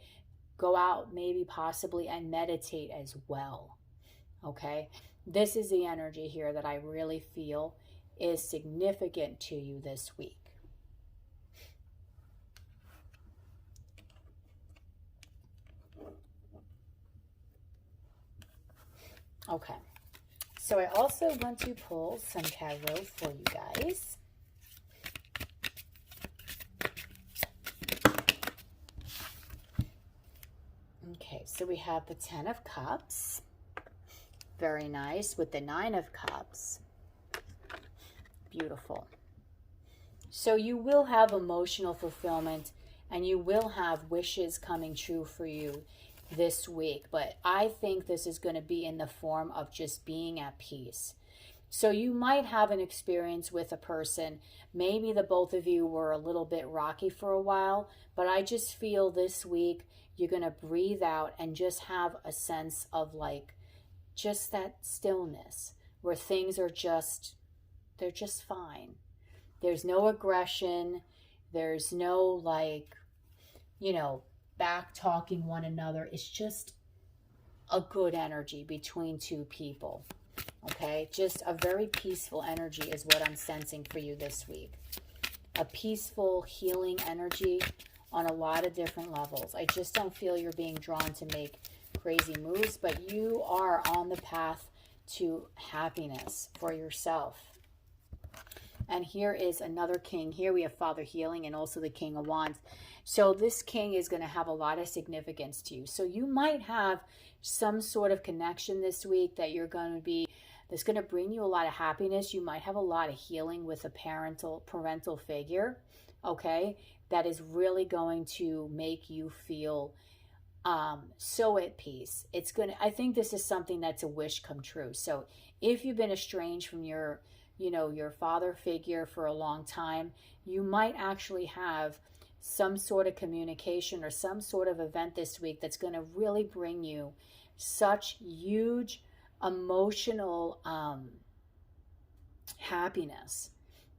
Go out, maybe possibly, and meditate as well. Okay? This is the energy here that I really feel is significant to you this week. Okay, so I also want to pull some tarot for you guys. Okay, so we have the 10 of Cups. Very nice, with the 9 of Cups. Beautiful. So you will have emotional fulfillment and you will have wishes coming true for you this week. But I think this is going to be in the form of just being at peace. So you might have an experience with a person. Maybe the both of you were a little bit rocky for a while. But I just feel this week you're going to breathe out and just have a sense of like just that stillness where things are just, they're just fine. There's no aggression. There's no like, you know, back talking one another. It's just a good energy between two people. Okay, just a very peaceful energy is what I'm sensing for you this week. A peaceful, healing energy on a lot of different levels. I just don't feel you're being drawn to make crazy moves, but you are on the path to happiness for yourself. And here is another king. Here we have Father Healing and also the King of Wands. So this king is going to have a lot of significance to you. So you might have some sort of connection this week that you're going to be, that's going to bring you a lot of happiness. You might have a lot of healing with a parental figure, okay, that is really going to make you feel so at peace. It's going to, I think this is something that's a wish come true. So if you've been estranged from your, you know, your father figure for a long time, you might actually have some sort of communication or some sort of event this week that's going to really bring you such huge emotional happiness,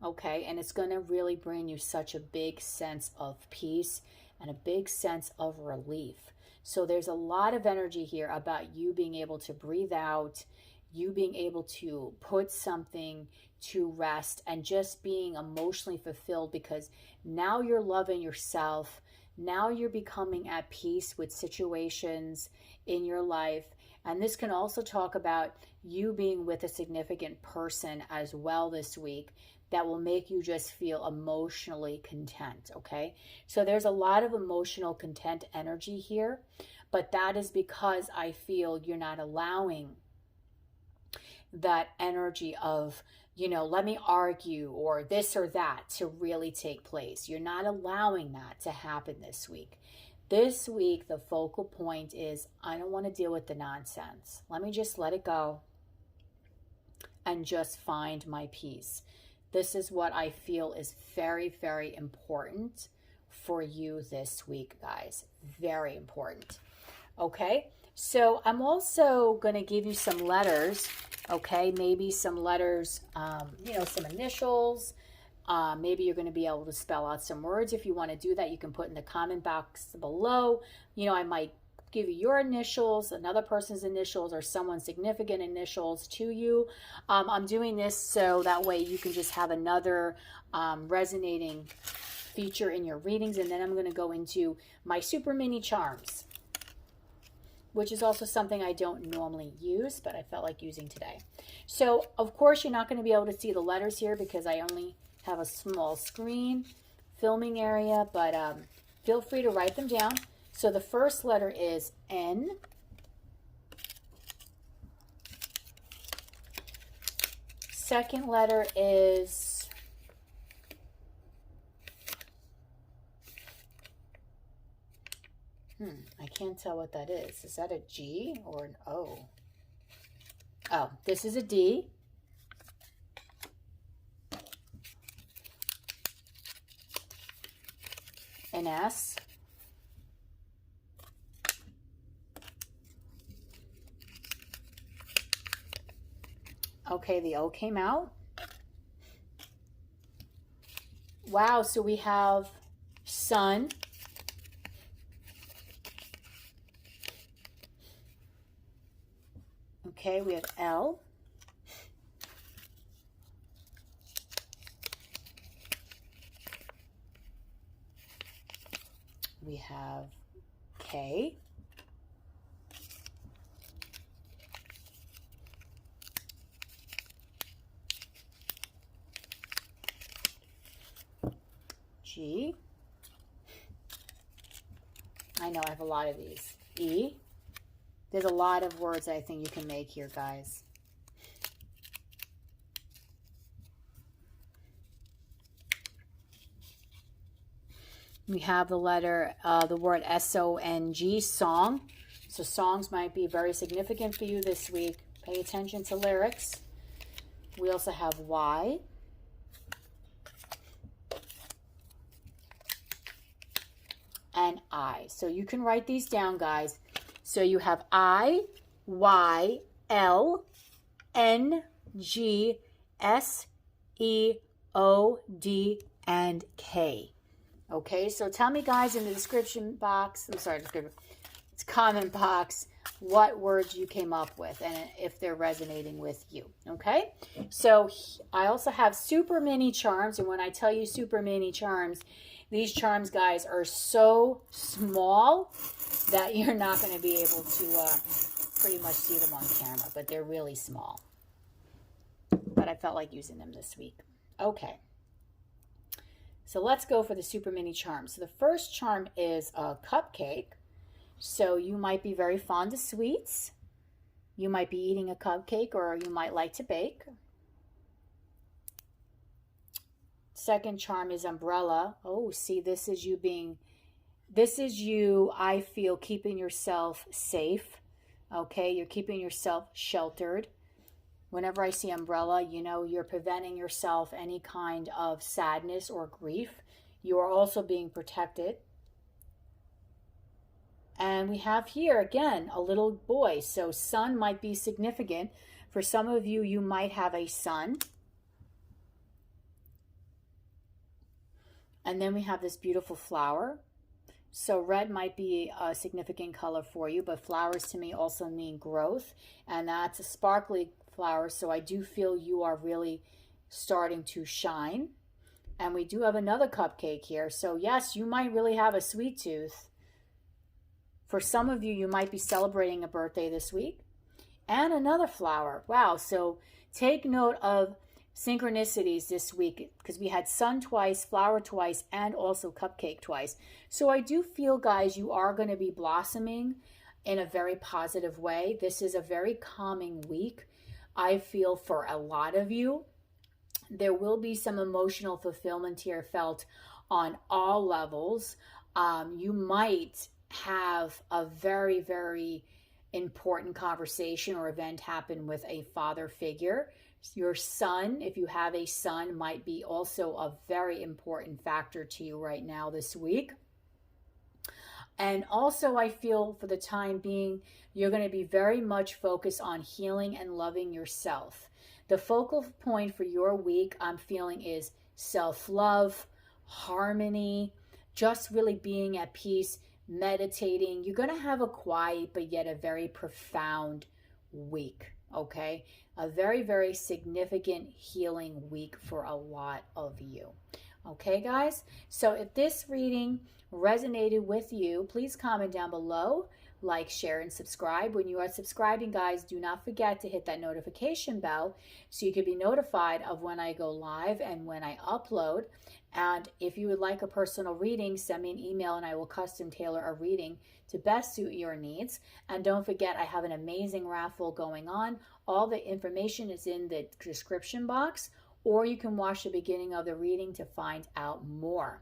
okay? And it's going to really bring you such a big sense of peace and a big sense of relief. So there's a lot of energy here about you being able to breathe out, you being able to put something to rest and just being emotionally fulfilled, because now you're loving yourself. Now you're becoming at peace with situations in your life. And this can also talk about you being with a significant person as well this week that will make you just feel emotionally content, okay? So there's a lot of emotional content energy here, but that is because I feel you're not allowing that energy of, you know, let me argue or this or that to really take place. You're not allowing that to happen this week. This week, the focal point is, I don't want to deal with the nonsense. Let me just let it go and just find my peace. This is what I feel is very, very important for you this week, guys. Very important. Okay, so I'm also going to give you some letters, okay? Maybe some letters, you know, some initials. Maybe you're going to be able to spell out some words. If you want to do that, you can put in the comment box below. You know, I might give you your initials, another person's initials, or someone's significant initials to you. I'm doing this so that way you can just have another resonating feature in your readings. And then I'm going to go into my super mini charms, which is also something I don't normally use, but I felt like using today. So, of course, you're not going to be able to see the letters here because I only have a small screen filming area, but feel free to write them down. So the first letter is N. Second letter is I can't tell what that is. Is that a G or an O? Oh, this is a D. An S. Okay, the O came out. Wow, so we have sun. Okay, we have L. We have K. G. I know I have a lot of these. E. There's a lot of words I think you can make here, guys. We have the letter, the word S-O-N-G, song. So songs might be very significant for you this week. Pay attention to lyrics. We also have Y. And I. So you can write these down, guys. So you have I, Y, L, N, G, S, E, O, D, and K. Okay, so tell me, guys, in the description box, I'm sorry, it's comment box, what words you came up with and if they're resonating with you. Okay, so I also have super mini charms, and when I tell you super mini charms, these charms, guys, are so small that you're not going to be able to pretty much see them on camera, but they're really small. But I felt like using them this week. Okay. So let's go for the super mini charms. So the first charm is a cupcake. So you might be very fond of sweets. You might be eating a cupcake, or you might like to bake. Second charm is umbrella. Oh, see, this is you, I feel, keeping yourself safe. Okay, you're keeping yourself sheltered. Whenever I see umbrella, you know, you're preventing yourself any kind of sadness or grief. You are also being protected. And we have here, again, a little boy. So son might be significant. For some of you, you might have a son. And then we have this beautiful flower. So red might be a significant color for you, but flowers to me also mean growth. And that's a sparkly flower, so I do feel you are really starting to shine. And we do have another cupcake here. So yes, you might really have a sweet tooth. For some of you, you might be celebrating a birthday this week. And another flower. Wow, so take note of synchronicities this week, because we had sun twice, flower twice, and also cupcake twice. So I do feel, guys, you are going to be blossoming in a very positive way. This is a very calming week. I feel for a lot of you, there will be some emotional fulfillment here felt on all levels. You might have a very, very important conversation or event happen with a father figure. Your son, if you have a son, might be also a very important factor to you right now this week. And also, I feel for the time being, you're going to be very much focused on healing and loving yourself. The focal point for your week, I'm feeling, is self-love, harmony, just really being at peace, meditating. You're going to have a quiet but yet a very profound week, okay? A very, very significant healing week for a lot of you. Okay, guys? So if this reading resonated with you, please comment down below, like, share, and subscribe. When you are subscribing, guys, do not forget to hit that notification bell so you can be notified of when I go live and when I upload. And if you would like a personal reading, send me an email and I will custom tailor a reading to best suit your needs. And don't forget, I have an amazing raffle going on. All the information is in the description box, or you can watch the beginning of the reading to find out more.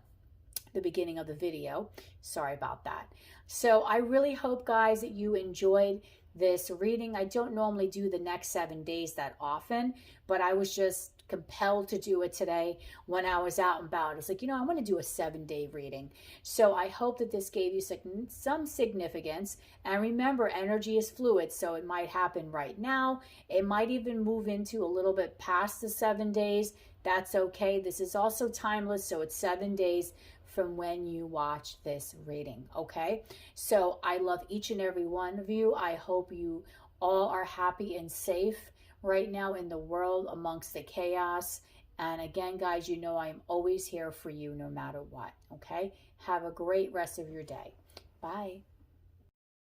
The beginning of the video. Sorry about that. So I really hope, guys, that you enjoyed this reading. I don't normally do the next 7 days that often, but I was just compelled to do it today when I was out and about. It's like, you know, I want to do a 7-day reading. So I hope that this gave you some significance. And remember, energy is fluid, so it might happen right now. It might even move into a little bit past the 7 days. That's okay. This is also timeless, so it's 7 days from when you watch this reading, okay? So I love each and every one of you. I hope you all are happy and safe right now in the world amongst the chaos. And again, guys, you know I am always here for you no matter what, okay? Have a great rest of your day. Bye.